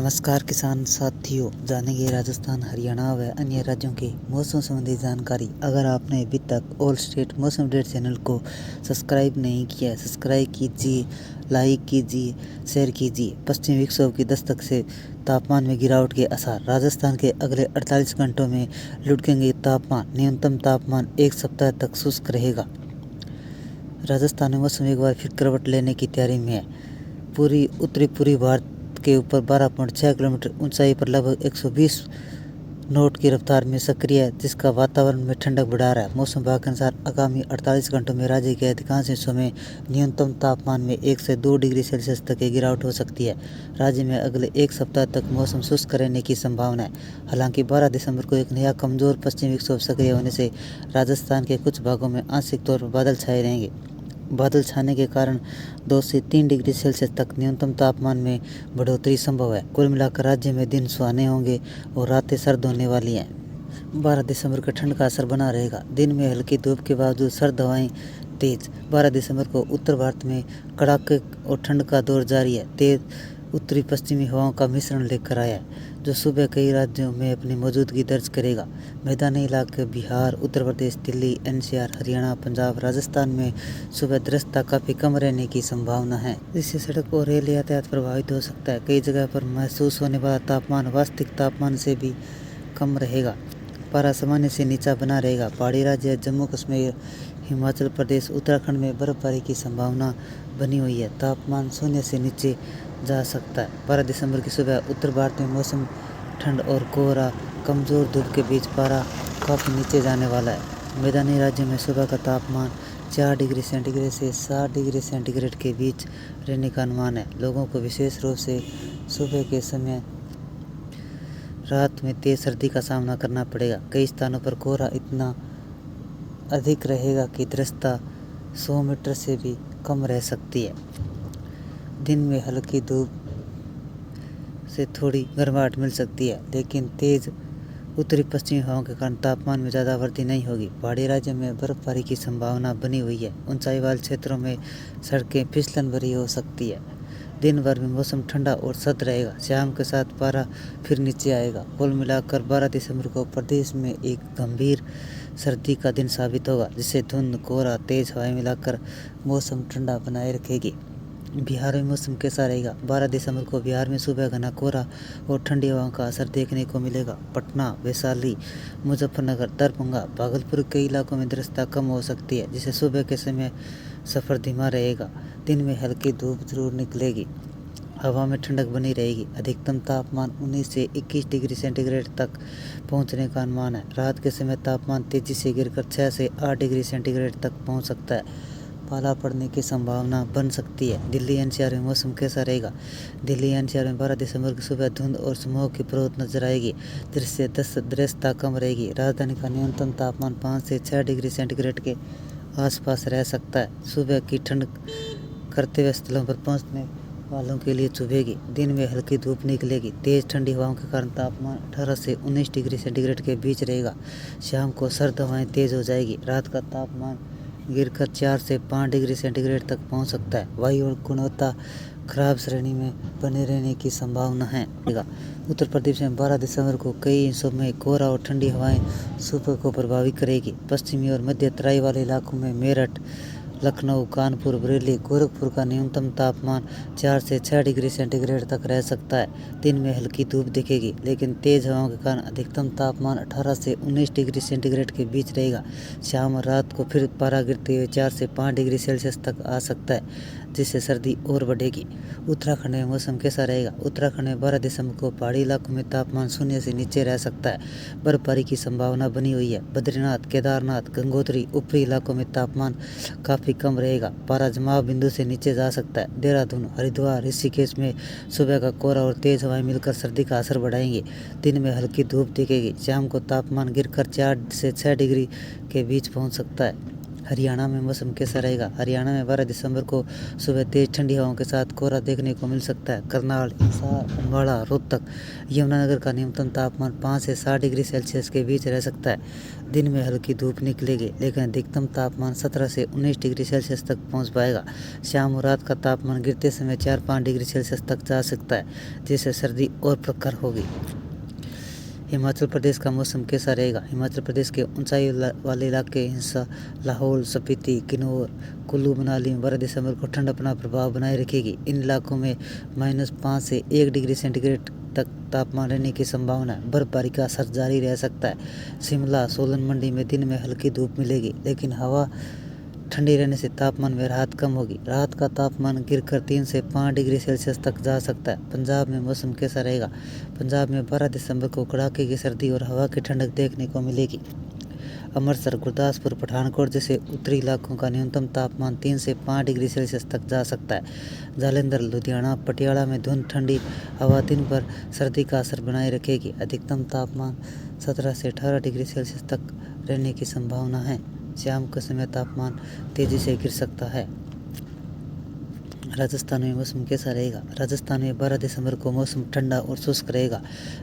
नमस्कार किसान साथियों, जानेंगे राजस्थान, हरियाणा व अन्य राज्यों के मौसम संबंधी जानकारी। अगर आपने अभी तक ऑल स्टेट मौसम अपडेट चैनल को सब्सक्राइब नहीं किया है, सब्सक्राइब कीजिए, लाइक कीजिए, शेयर कीजिए। पश्चिमी विक्षोभ की दस्तक से तापमान में गिरावट के आसार। राजस्थान के अगले 48 घंटों में लुढ़केंगे तापमान। न्यूनतम तापमान एक सप्ताह तक शुष्क रहेगा। राजस्थान में मौसम एक बार फिर करवट लेने की तैयारी में है। पूरी भारत के ऊपर 12.6 किलोमीटर ऊंचाई पर लगभग 120 नॉट की रफ्तार में सक्रिय है, जिसका वातावरण में ठंडक बढ़ा रहा है। मौसम विभाग के अनुसार आगामी 48 घंटों में राज्य के अधिकांश हिस्सों में न्यूनतम तापमान में 1 से 2 डिग्री सेल्सियस तक की गिरावट हो सकती है। राज्य में अगले एक सप्ताह तक मौसम शुष्क रहने की संभावना है। हालांकि 12 दिसंबर को एक नया कमजोर पश्चिमी विक्षोभ सक्रिय होने से राजस्थान के कुछ भागों में आंशिक तौर पर बादल छाए रहेंगे। बादल छाने के कारण 2 से 3 डिग्री सेल्सियस तक न्यूनतम तापमान में बढ़ोतरी संभव है। कुल मिलाकर राज्य में दिन सुहाने होंगे और रातें सर्द होने वाली हैं। 12 दिसंबर का ठंड का असर बना रहेगा। दिन में हल्की धूप के बावजूद सर्द हवाएं तेज। 12 दिसंबर को उत्तर भारत में कड़ाके और ठंड का दौर जारी है। तेज उत्तरी पश्चिमी हवाओं का मिश्रण लेकर आया है, जो सुबह कई राज्यों में अपनी मौजूदगी दर्ज करेगा। मैदानी इलाके बिहार, उत्तर प्रदेश, दिल्ली, एनसीआर, हरियाणा, पंजाब, राजस्थान में सुबह दृश्यता काफ़ी कम रहने की संभावना है, जिससे सड़क और रेल यातायात प्रभावित हो सकता है। कई जगह पर महसूस होने वाला तापमान वास्तविक तापमान से भी कम रहेगा। पारा सामान्य से नीचा बना रहेगा। पहाड़ी राज्य जम्मू कश्मीर, हिमाचल प्रदेश, उत्तराखंड में बर्फबारी की संभावना बनी हुई है। तापमान शून्य से नीचे जा सकता है। 12 दिसंबर की सुबह उत्तर भारत में मौसम ठंड और कोहरा, कमजोर धूप के बीच पारा काफ़ी नीचे जाने वाला है। मैदानी राज्यों में सुबह का तापमान 4 डिग्री सेंटीग्रेड से 7 डिग्री सेंटीग्रेड के बीच रहने का अनुमान है। लोगों को विशेष रूप से सुबह के समय रात में तेज सर्दी का सामना करना पड़ेगा। कई स्थानों पर कोहरा इतना अधिक रहेगा कि दृश्यता 100 मीटर से भी कम रह सकती है। दिन में हल्की धूप से थोड़ी गर्माहट मिल सकती है, लेकिन तेज उत्तरी पश्चिमी हवाओं के कारण तापमान में ज़्यादा वृद्धि नहीं होगी। पहाड़ी राज्यों में बर्फबारी की संभावना बनी हुई है। ऊंचाई वाले क्षेत्रों में सड़कें फिसलन भरी हो सकती है। दिन भर में मौसम ठंडा और सर्द रहेगा। शाम के साथ पारा फिर नीचे आएगा। कुल मिलाकर 12 दिसंबर को प्रदेश में एक गंभीर सर्दी का दिन साबित होगा, जिससे धुंध, कोहरा, तेज हवाएं मिलाकर मौसम ठंडा बनाए रखेगी। बिहार में मौसम कैसा रहेगा? 12 दिसंबर को बिहार में सुबह घना कोहरा और ठंडी हवाओं का असर देखने को मिलेगा। पटना, वैशाली, मुजफ्फरनगर, दरभंगा, भागलपुर के कई इलाकों में दृश्यता कम हो सकती है, जिससे सुबह के समय सफ़र धीमा रहेगा। दिन में हल्की धूप जरूर निकलेगी। हवा में ठंडक बनी रहेगी। अधिकतम तापमान 19 से 21 डिग्री सेंटीग्रेड तक पहुंचने का अनुमान है। रात के समय तापमान तेजी से गिरकर 6 से 8 डिग्री सेंटीग्रेड तक पहुंच सकता है। पाला पड़ने की संभावना बन सकती है। दिल्ली एनसीआर में मौसम कैसा रहेगा? दिल्ली एनसीआर में 12 दिसंबर की सुबह धुंध और स्मॉग की परत नजर आएगी। दृश्यता कम रहेगी। राजधानी का न्यूनतम तापमान 5 से 6 डिग्री सेंटीग्रेड के आसपास रह सकता है। सुबह की ठंड करते हुए स्थलों पर पहुंचने वालों के लिए चुभेगी। दिन में हल्की धूप निकलेगी। तेज ठंडी हवाओं के कारण तापमान 18 से 19 डिग्री सेंटीग्रेड के बीच रहेगा। शाम को सर्द हवाएं तेज हो जाएगी। रात का तापमान गिरकर 4 से 5 डिग्री सेंटीग्रेड तक पहुंच सकता है। वायु गुणवत्ता खराब श्रेणी में बने रहने की संभावना है। उत्तर प्रदेश में 12 दिसंबर को कई हिस्सों में कोहरा और ठंडी हवाएं सुबह को प्रभावित करेगी। पश्चिमी और मध्य तराई वाले इलाकों में मेरठ, लखनऊ, कानपुर, बरेली, गोरखपुर का न्यूनतम तापमान 4 से 6 डिग्री सेंटीग्रेड तक रह सकता है। दिन में हल्की धूप दिखेगी, लेकिन तेज हवाओं के कारण अधिकतम तापमान 18 से 19 डिग्री सेंटीग्रेड के बीच रहेगा। शाम और रात को फिर पारा गिरते हुए 4 से 5 डिग्री सेल्सियस तक आ सकता है, जिससे सर्दी और बढ़ेगी। उत्तराखंड में मौसम कैसा रहेगा? उत्तराखंड में 12 दिसंबर को पहाड़ी इलाकों में तापमान शून्य से नीचे रह सकता है। बर्फबारी की संभावना बनी हुई है। बद्रीनाथ, केदारनाथ, गंगोत्री, ऊपरी इलाकों में तापमान काफ़ी कम रहेगा। पारा जमाव बिंदु से नीचे जा सकता है। देहरादून, हरिद्वार, ऋषिकेश में सुबह का कोहरा और तेज हवाएं मिलकर सर्दी का असर बढ़ाएंगे। दिन में हल्की धूप दिखेगी। शाम को तापमान गिरकर 4 से 6 डिग्री के बीच पहुंच सकता है। हरियाणा में मौसम कैसा रहेगा? हरियाणा में 12 दिसंबर को सुबह तेज ठंडी हवाओं के साथ कोहरा देखने को मिल सकता है। करनाल, हिसार, अम्बाला, रोहतक, यमुनानगर का न्यूनतम तापमान 5 से 7 डिग्री सेल्सियस के बीच रह सकता है। दिन में हल्की धूप निकलेगी, लेकिन अधिकतम तापमान 17 से 19 डिग्री सेल्सियस तक पहुंच पाएगा। शाम और रात का तापमान गिरते समय 4-5 डिग्री सेल्सियस तक जा सकता है, जिससे सर्दी और प्रखर होगी। हिमाचल प्रदेश का मौसम कैसा रहेगा? हिमाचल प्रदेश के ऊंचाई वाले इलाके हिंसा, लाहौल, स्पीति, किन्नौर, कुल्लू, मनाली में 12 दिसंबर को ठंड अपना प्रभाव बनाए रखेगी। इन इलाकों में -5 से 1 डिग्री सेंटीग्रेड तक तापमान रहने की संभावना है। बर्फबारी का असर जारी रह सकता है। शिमला, सोलन, मंडी में दिन में हल्की धूप मिलेगी, लेकिन हवा ठंडी रहने से तापमान में राहत कम होगी। रात का तापमान गिरकर 3 से 5 डिग्री सेल्सियस तक जा सकता है। पंजाब में मौसम कैसा रहेगा? पंजाब में 12 दिसंबर को कड़ाके की सर्दी और हवा की ठंडक देखने को मिलेगी। अमृतसर, गुरदासपुर, पठानकोट जैसे उत्तरी इलाकों का न्यूनतम तापमान 3 से 5 डिग्री सेल्सियस तक जा सकता है। जालंधर, लुधियाना, पटियाला में धुंध ठंडी हवा दिन भर सर्दी का असर बनाए रखेगी। अधिकतम तापमान 17 से 18 डिग्री सेल्सियस तक रहने की संभावना है। शाम के समय तापमान तेजी से गिर सकता है। राजस्थान में मौसम कैसा रहेगा? राजस्थान में 12 दिसंबर को मौसम ठंडा और शुष्क रहेगा।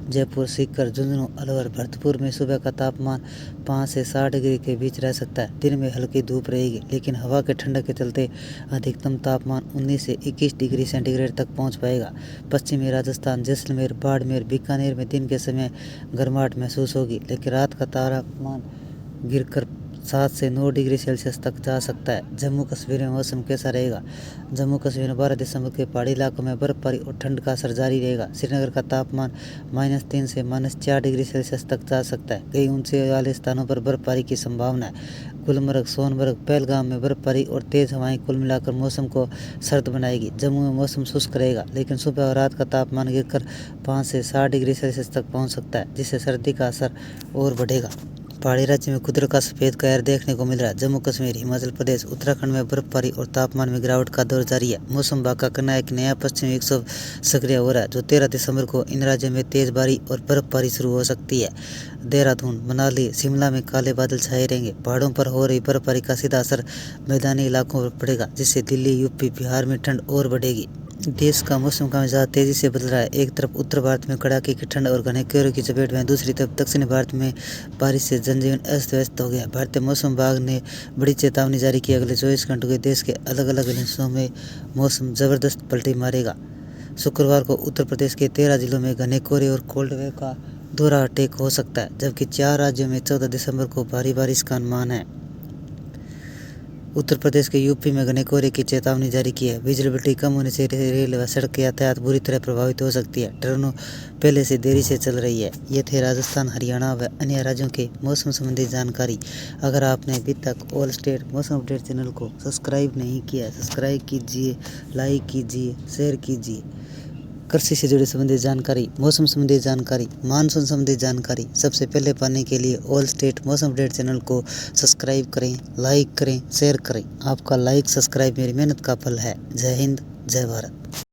जयपुर, सीकर, झुंझुनू, अलवर, भरतपुर में सुबह का तापमान 5 से 7 डिग्री के बीच रह सकता है। दिन में हल्की धूप रहेगी, लेकिन हवा के ठंडक के चलते अधिकतम तापमान 19 से 21 डिग्री सेंटीग्रेड तक पहुंच पाएगा। पश्चिमी राजस्थान, जैसलमेर, बाड़मेर, बीकानेर में दिन के समय गर्माहट महसूस होगी, लेकिन रात का तापमान गिरकर 7 से 9 डिग्री सेल्सियस तक जा सकता है। जम्मू कश्मीर में मौसम कैसा रहेगा? जम्मू कश्मीर में 12 दिसंबर के पहाड़ी इलाकों में बर्फबारी और ठंड का असर जारी रहेगा। श्रीनगर का तापमान -3 से -4 डिग्री सेल्सियस तक जा सकता है। कई ऊंचे वाले स्थानों पर बर्फबारी की संभावना है। गुलमर्ग, सोनमर्ग, पहलगाम में बर्फबारी और तेज हवाएं कुल मिलाकर मौसम को सर्द बनाएगी। जम्मू में मौसम शुष्क रहेगा, लेकिन सुबह और रात का तापमान गिरकर 5 से 7 डिग्री सेल्सियस तक पहुंच सकता है, जिससे सर्दी का असर और बढ़ेगा। पहाड़ी राज्य में कुदरत का सफेद कहर देखने को मिल रहा है। जम्मू कश्मीर, हिमाचल प्रदेश, उत्तराखंड में बर्फबारी और तापमान में गिरावट का दौर जारी है। मौसम विभाग का कहना है कि नया पश्चिमी विक्षोभ सक्रिय हो रहा है, जो 13 दिसंबर को इन राज्यों में तेज बारिश और बर्फबारी शुरू हो सकती है। देहरादून, मनाली, शिमला में काले बादल छाए रहेंगे। पहाड़ों पर हो रही बर्फबारी का सीधा असर मैदानी इलाकों पर पड़ेगा, जिससे दिल्ली, यूपी, बिहार में ठंड और बढ़ेगी। देश का मौसम का मिजाज तेजी से बदल रहा है। एक तरफ उत्तर भारत में कड़ाके की ठंड और घने कोहरे की चपेट में, दूसरी तरफ दक्षिणी भारत में बारिश से जनजीवन अस्त व्यस्त हो गया। भारतीय मौसम विभाग ने बड़ी चेतावनी जारी की। अगले 24 घंटों के देश के अलग अलग हिस्सों में मौसम जबरदस्त पलटी मारेगा। शुक्रवार को उत्तर प्रदेश के 13 जिलों में घने कोहरे और कोल्ड वेव का दोहरा अटैक हो सकता है, जबकि 4 राज्यों में 14 दिसंबर को भारी बारिश का अनुमान है। उत्तर प्रदेश के यूपी में घने कोहरे की चेतावनी जारी की है। विजिबिलिटी कम होने से रेल व सड़क यातायात बुरी तरह प्रभावित हो सकती है। ट्रेनों पहले से देरी से चल रही है। ये थे राजस्थान, हरियाणा व अन्य राज्यों के मौसम संबंधी जानकारी। अगर आपने अभी तक ऑल स्टेट मौसम अपडेट चैनल को सब्सक्राइब नहीं किया, सब्सक्राइब कीजिए, लाइक कीजिए, शेयर कीजिए। कृषि से जुड़ी संबंधित जानकारी, मौसम संबंधी जानकारी, मानसून संबंधी जानकारी सबसे पहले पाने के लिए ऑल स्टेट मौसम अपडेट चैनल को सब्सक्राइब करें, लाइक करें, शेयर करें। आपका लाइक, सब्सक्राइब मेरी मेहनत का फल है। जय हिंद, जय भारत।